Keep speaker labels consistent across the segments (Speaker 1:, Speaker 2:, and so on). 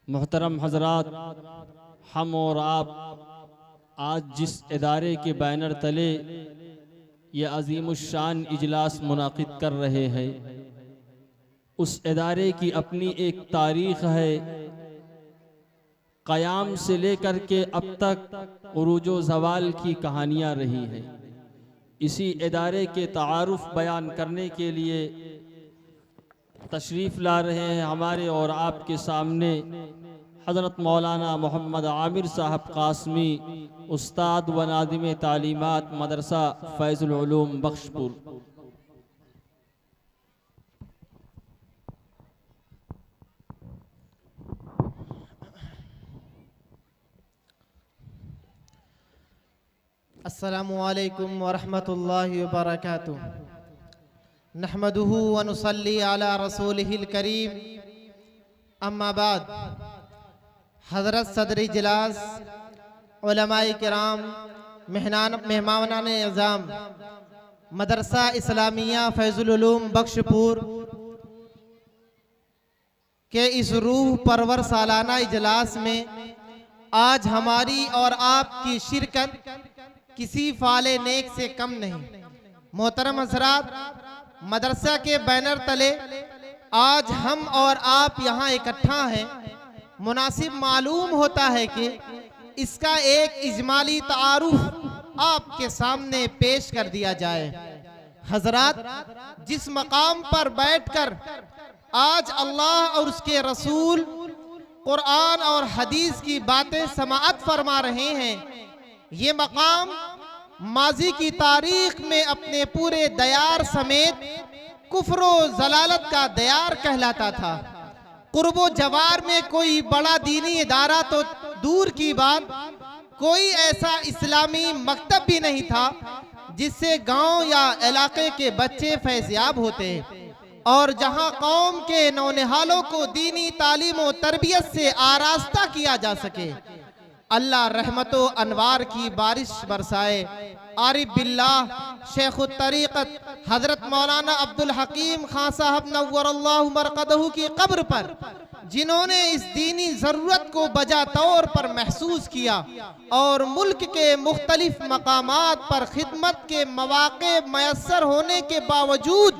Speaker 1: मोहतरम हजरात, हम और आप आज जिस इदारे के बैनर तले ये अज़ीमुश्शान इजलास मुनाकिद कर रहे हैं, उस इदारे की अपनी एक तारीख़ है। क़याम से लेकर के अब तक उरूजो ज़वाल की कहानियाँ रही हैं। इसी इदारे के तारुफ़ बयान करने के लिए तशरीफ़ ला रहे हैं हमारे और आपके सामने हज़रत मौलाना मोहम्मद आमिर साहब कासमी, उस्ताद व नादिम तालीमात मदरसा फैज़ुल उलूम बख्शपुर।
Speaker 2: अस्सलामु अलैकुम वरहमतुल्लाहि वबरकातुहू। नहमदुहु व नुसल्ली अला रसूलिहिल करीम, अम्मा बाद। हज़रत सदर इजलास, उलमाए किराम, मेहमानान एज़ाम, मदरसा इस्लामिया फैज़ुल उलूम बख्शपुर के इस रूह परवर सालाना इजलास में आज हमारी और आपकी शिरकत किसी फाले नेक से कम नहीं। मोहतरम हज़रात, मदरसा के बैनर तले आज हम और आप यहाँ इकट्ठा हैं। मुनासिब मालूम होता है कि इसका एक इजमाली तारुफ आपके सामने पेश कर दिया जाए। हज़रात, जिस मकाम पर बैठकर आज अल्लाह और उसके रसूल कुरान और हदीस की बातें समाअत फरमा रहे हैं, ये मकाम माजी की तारीख में अपने पूरे दयार समेत कुफ्र व जलालत का दयार कहलाता था। कुर्बो जवार में कोई बड़ा दीनी इदारा तो दूर की बात, कोई ऐसा इस्लामी मकतब भी नहीं था जिससे गांव या इलाके के बच्चे फैज़याब होते, और जहां कौम के नौनिहालों को दीनी तालीम और तरबियत से आरास्ता किया जा सके। अल्लाह रहमतो अनवार की बारिश बरसाए। आरिफ बिल्लाह शेख तरीक़त हज़रत मौलाना अब्दुल हकीम खान साहब नव्वरल्लाहु मरक़दहू की कब्र पर, जिन्होंने इस दीनी ज़रूरत को बजा तौर पर महसूस किया और मुल्क के मुख्तलिफ मकामात पर खिदमत के मौक़े मयस्सर होने के बावजूद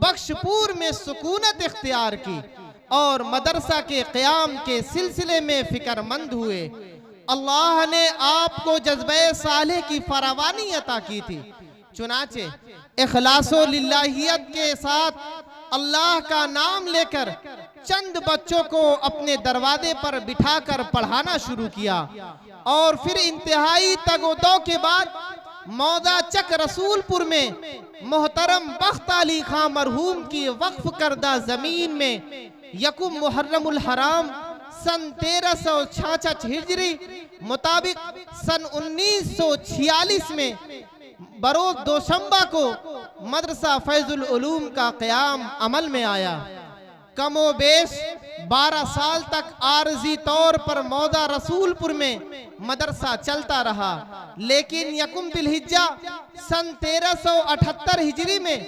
Speaker 2: बख्शपुर में सुकूनत इख्तियार की और मदरसा के क़याम के सिलसिले में फ़िक्रमंद हुए। अल्लाह ने आपको जज्बे साले की फरावानी अता की थी। चुनाचे इखलासो लिल्लाहियत के साथ अल्लाह का नाम लेकर चंद बच्चों को अपने दरवाजे पर बिठाकर पढ़ाना शुरू किया, और फिर इंतहाई तगोदो के बाद मौदा चक रसूलपुर में मोहतरम बख्त अली खां मरहूम की वक्फ करदा जमीन में यकुम मुहर्रमुल हराम सन 1366 हिजरी मुताबिक सन 1946 में बरोज़ दोशंबा को मदरसा फैज़ुल उलूम का क़याम अमल में आया। कमो बेश 12 साल तक आरजी तौर पर मौदा रसूलपुर में मदरसा चलता रहा, लेकिन यकुम बिलहिज्जा सन 1378 हिजरी में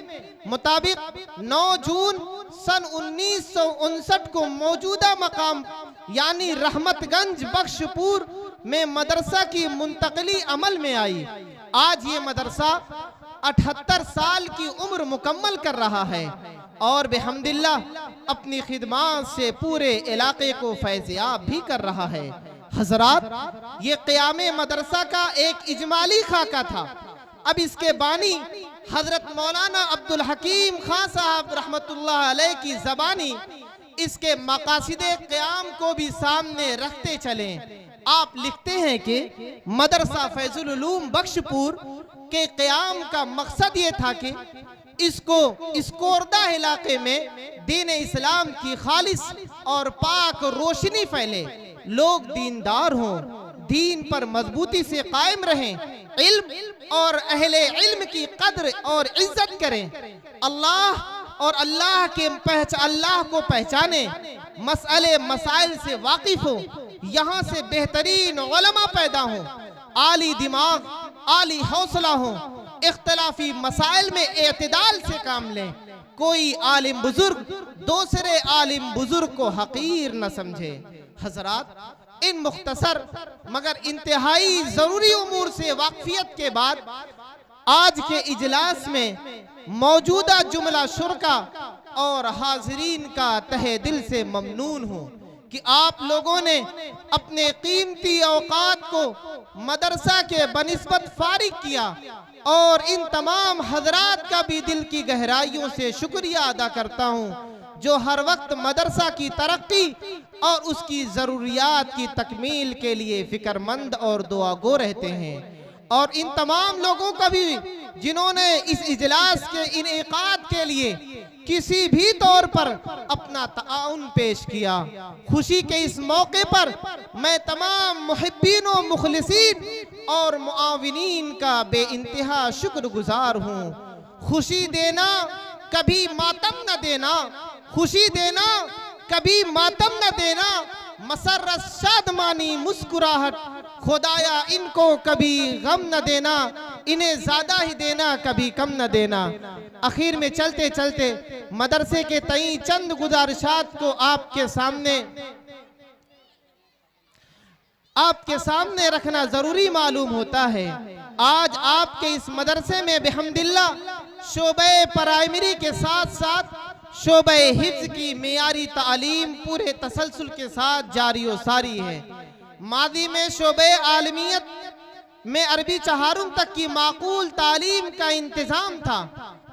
Speaker 2: मुताबिक 9 जून सन 1959 को मौजूदा मकाम यानी रहमतगंज बख्शपुर में मदरसा की मुंतकली अमल में आई। आज ये मदरसा 78 साल की उम्र मुकम्मल कर रहा है और बेहम्दिल्लाह अपनी खिदमत से पूरे इलाके को फैज़याब भी कर रहा है। हज़रात, ये क़यामे मदरसा का एक इजमाली खाका था। अब इसके बानी हज़रत मौलाना अब्दुल हकीम खान साहब रहमतुल्लाह अलैह की ज़बानी इसके मकासिदे क़याम को भी सामने रखते चलें। आप लिखते हैं कि मदरसा फैज़ुल उलूम बख्शपुर के क़याम का मकसद ये था कि इसको इस कोरदा इलाके में दीन इस्लाम की खालिस और पाक रोशनी फैले, लोग दीनदार हों, दीन पर मजबूती से कायम रहें, इल्म और अहले इल्म की कद्र और इज्जत करें, अल्लाह को पहचाने, मसले मसाइल से वाकिफ हो, यहाँ से बेहतरीन उलमा पैदा हो, आली दिमाग आली हौसला हो, इख्तलाफी मसाइल में एतदाल से काम लें, कोई आलिम बुजुर्ग दूसरे आलिम बुजुर्ग को हकीर न समझे। हजरात, इन मुख्तसर मगर इंतहाई जरूरी उमूर से वाकफियत के बाद आज के इजलास में मौजूदा जुमला शुरका और हाजिरीन का तहे दिल से ममनून हूँ कि आप लोगों ने अपने कीमती औकात को मदरसा के बनिस्बत फारिग किया, और इन तमाम हजरात का भी दिल की गहराइयों से शुक्रिया अदा करता हूँ जो हर वक्त मदरसा की तरक्की और उसकी ज़रूरियात की तकमील के लिए फ़िक्रमंद और दुआगो रहते हैं। और इन तमाम लोगों का भी जिन्होंने इस इजलास के इनेकाद के लिए किसी भी तौर पर अपना ताउन पेश किया। खुशी के इस मौके पर मैं तमाम मुहिब्बीन व मुखलिसीन और मुआविनीन का बेइंतहा शुक्रगुजार हूँ। खुशी देना कभी मातम न देना, खुशी देना कभी मातम न देना, मसर्रत शादमानी मुस्कुराहट, खुदाया इनको कभी गम न देना, इन्हें ज्यादा ही देना कभी कम न देना। आखिर में चलते चलते मदरसे के तई चंद गुजारिशात को आपके सामने रखना जरूरी मालूम होता है। आज आपके इस मदरसे में बिहम्दिल्लाह शोबे प्राइमरी के साथ साथ शोबे हिफ्ज की मियारी तालीम पूरे तसलसल के साथ जारी व सारी है। मादी में शोबे आलमियत में अरबी चहारुम तक की माकूल तालीम का इंतजाम था,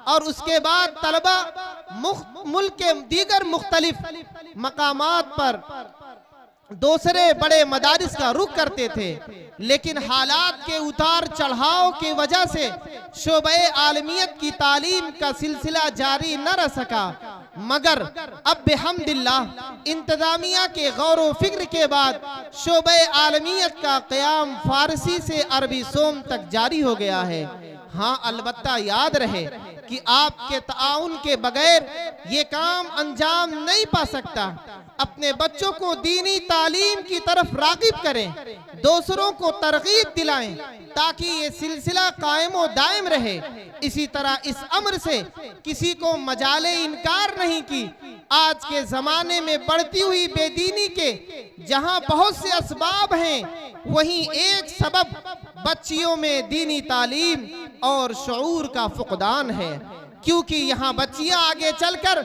Speaker 2: और उसके बाद तलबा मुल्क के दीगर मुख्तलिफ मकामात पर दूसरे बड़े मदारिस का रुख करते थे, लेकिन हालात के उतार चढ़ाव की वजह से शोबे आलमियत की तालीम का सिलसिला जारी न रह सका। मगर अब बिहम्दिल्लाह इंतजामिया के गौर व फिक्र के बाद शोबे आलमियत का क़याम फारसी से अरबी सोम तक जारी हो गया है। हाँ, अलबत्ता याद रहे कि आपके ताउन के बगैर ये काम अंजाम नहीं पा सकता। अपने बच्चों को दीनी तालीम की तरफ राग़िब करें, दूसरों को तरगीब दिलाएं ताकि ये सिलसिला कायम व दायम रहे। इसी तरह इस अम्र से किसी को मजाले इनकार नहीं की। आज के ज़माने में बढ़ती हुई बेदीनी के जहाँ बहुत से असबाब हैं, वहीं एक सबब बच्चियों में दीनी तालीम और शऊर का फुकदान है, क्योंकि यहाँ बच्चियाँ आगे चलकर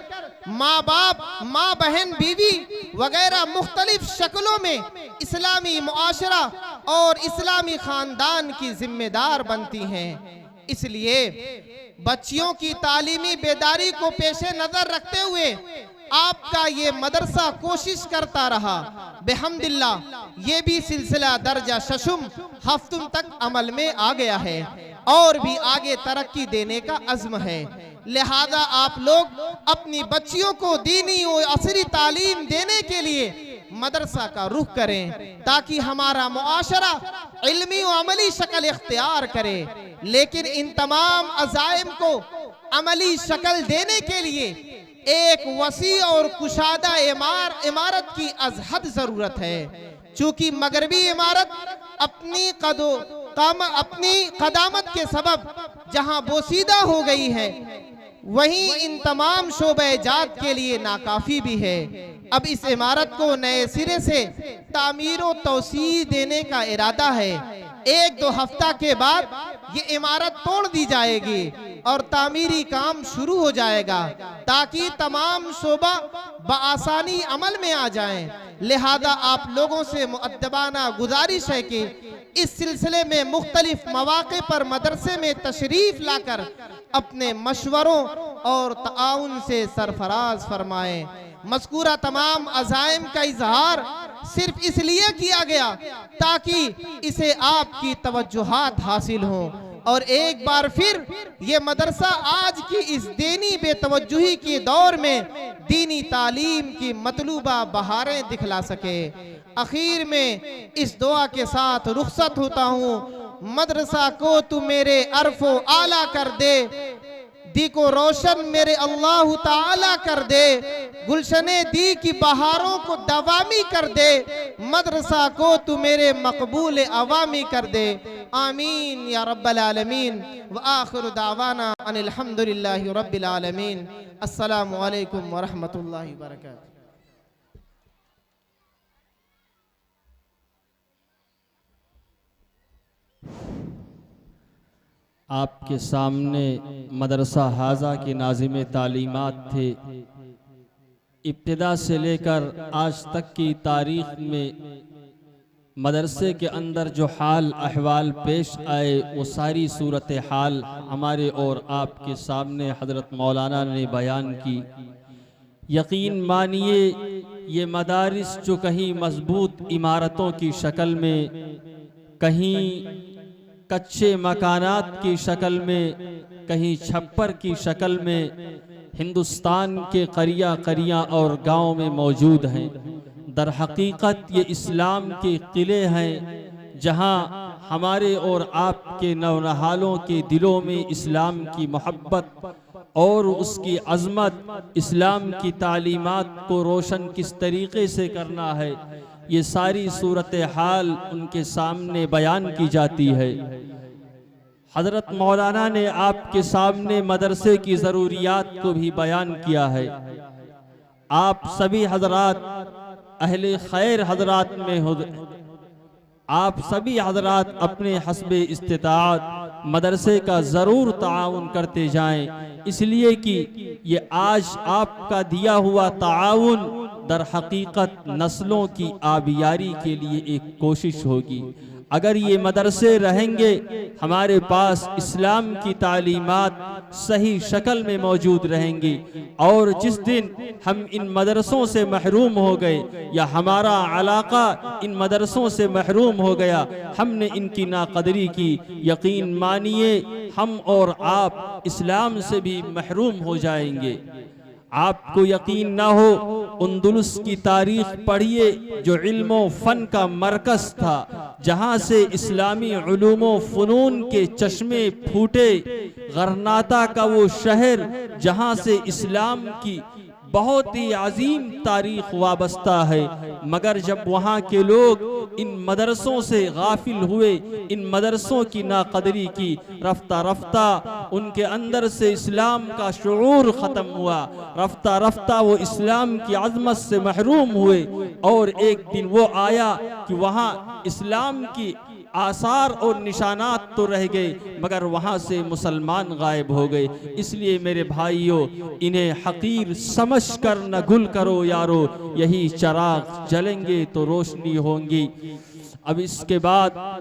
Speaker 2: माँ बाप, माँ बहन, बीवी वगैरह मुख्तलिफ शक्लों में इस्लामी मुआशरा और इस्लामी खानदान की जिम्मेदार बनती हैं। इसलिए बच्चियों की तालीमी बेदारी को पेशे नजर रखते हुए आपका ये मदरसा कोशिश करता रहा। बेहम्दिल्लाह ये भी सिलसिला दर्जा शशुम हफ्तुम तक अमल में आ गया है और भी आगे तरक्की देने का अज़्म है। लिहाजा आप लोग अपनी बच्चियों को दीनी और असरी तालीम देने के लिए मदरसा का रुख करें ताकि हमारा मुआशरा इल्मी और अमली शक्ल इख्तियार करे। लेकिन इन तमाम अज़ाइम को अमली शक्ल देने के लिए एक वसी और कुशादा इमारत की अज़हद ज़रूरत है। चूँकि मगरबी इमारत अपनी कदामत के सबब जहाँ बोसीदा हो गई है, वहीं इन तमाम शोबे जात के लिए नाकाफी भी है। अब इस इमारत को नए सिरे से तामीर व तौसी देने का इरादा है। 1-2 हफ्ता के बाद ये इमारत तोड़ दी जाएगी और तामीरी काम शुरू हो जाएगा ताकि तमाम शोबा बआसानी अमल में आ जाएं। लिहाजा आप लोगों से मुअद्दबाना गुजारिश है कि इस सिलसिले में मुख्तलिफ मौक़े पर मदरसे में तशरीफ लाकर अपने मशवरों और ताउन से सरफराज फरमाएं। मज़कूरा तमाम अज़ाइम का इजहार सिर्फ इसलिए किया गया ताकि इसे आपकी तवज्जुहात हासिल हो और एक बार फिर ये मदरसा आज की इस दीनी बेतवज्जुही के दौर में दीनी तालीम की मतलूबा बहारें दिखला सके। आखिर में इस दुआ के साथ रुखसत होता हूँ। मदरसा को तू मेरे अरफो आला कर दे, दी को रोशन मेरे अल्लाह ताला कर दे, गुलशने दी की बहारों को दवामी कर दे, मदरसा को तू मेरे मकबूल अवामी कर दे। आमीन या रब्बल आलमीन। व आखिर दावाना अनिल हम्दुलिल्लाहि रब्बिल आलमीन। अस्सलामु अलैकुम व रहमतुल्लाहि व बरकातुहू।
Speaker 1: आपके सामने मदरसा हाजा के नाज़िम तालीमात थे। इब्तिदा से लेकर आज तक की तारीख़ में मदरसे के अंदर जो हाल अहवाल पेश आए वो सारी सूरत हाल हमारे और आपके सामने हज़रत मौलाना ने बयान की। यकीन मानिए ये मदारिस जो कहीं मजबूत इमारतों की शक्ल में, कहीं कच्चे मकानात की शक्ल में, कहीं छप्पर की शक्ल में हिंदुस्तान के करिया करिया और गांव में मौजूद हैं। दर हकीकत ये इस्लाम के किले हैं जहां हमारे और आपके नौनहालों के दिलों में इस्लाम की मोहब्बत और उसकी अज़मत, इस्लाम की तालीमात को रोशन किस तरीक़े से करना है, ये सारी सूरत हाल उनके सामने बयान की जाती है। हज़रत मौलाना ने आपके सामने मदरसे की ज़रूरियात को भी बयान किया है। आप सभी हज़रात अहले खैर हज़रात में हो, आप सभी हज़रात अपने हस्बे इस्तिताअत मदरसे का ज़रूर ताउन करते जाएं, इसलिए कि ये आज आपका दिया हुआ ताउन दर हकीकत नस्लों की आबियारी के लिए एक कोशिश होगी। अगर ये मदरसे रहेंगे, हमारे पास इस्लाम की तालीमात सही शक्ल में मौजूद रहेंगी, और जिस दिन हम इन मदरसों से महरूम हो गए या हमारा अलाका इन मदरसों से महरूम हो गया, हमने इनकी नाकदरी की, यकीन मानिए हम और आप इस्लाम से भी महरूम हो जाएंगे। आपको यकीन ना हो, अंदलुस की तारीख पढ़िए जो इल्मो फ़न का मरकज़ था, जहाँ से इस्लामी उलूमो फ़नून के चश्मे फूटे, गरनाता का वो शहर जहाँ से इस्लाम की बहुत ही अजीम तारीख वाबस्ता है, मगर जब वहाँ के लोग इन मदरसों से गाफिल हुए, इन मदरसों की नाकदरी की, रफ्ता रफ्ता उनके अंदर से इस्लाम का शऊर ख़त्म हुआ, रफ्ता रफ्ता वो इस्लाम की अज़मत से महरूम हुए, और एक दिन वो आया कि वहाँ इस्लाम की आसार और निशानात तो रह गए, मगर वहाँ से मुसलमान गायब हो गए। इसलिए मेरे भाइयों, इन्हें हकीर समझ कर न गुल करो यारो, यही चराग जलेंगे तो रोशनी होंगी। अब इसके बाद